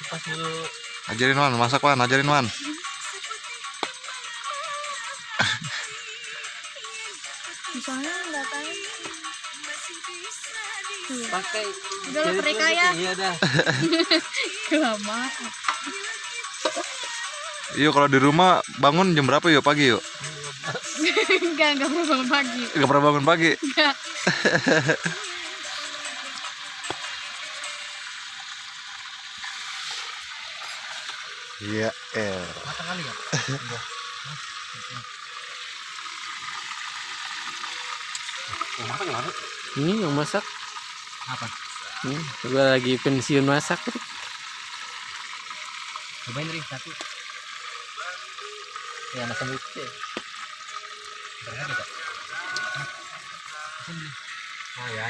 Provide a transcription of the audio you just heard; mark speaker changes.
Speaker 1: Pas dulu.
Speaker 2: Ajarin Wan, masak Wan, ajarin Wan.
Speaker 3: Misalnya nggak tahu.
Speaker 1: Pakai.
Speaker 3: Udah lah perikaya.
Speaker 1: Iya dah.
Speaker 3: Kelamaan.
Speaker 2: Yuk kalau di rumah bangun jam berapa yuk pagi yuk?
Speaker 3: Enggak pernah bangun pagi.
Speaker 2: Gak pernah bangun pagi.
Speaker 3: Enggak.
Speaker 2: Iya,
Speaker 1: Matang kali ya?
Speaker 4: Ini yang masak.
Speaker 1: Apa?
Speaker 4: Ini gua lagi pensiun masak.
Speaker 1: Cobain Ri, satu. Ya, nasi lucu. Berapa, Kak? Oh, ya.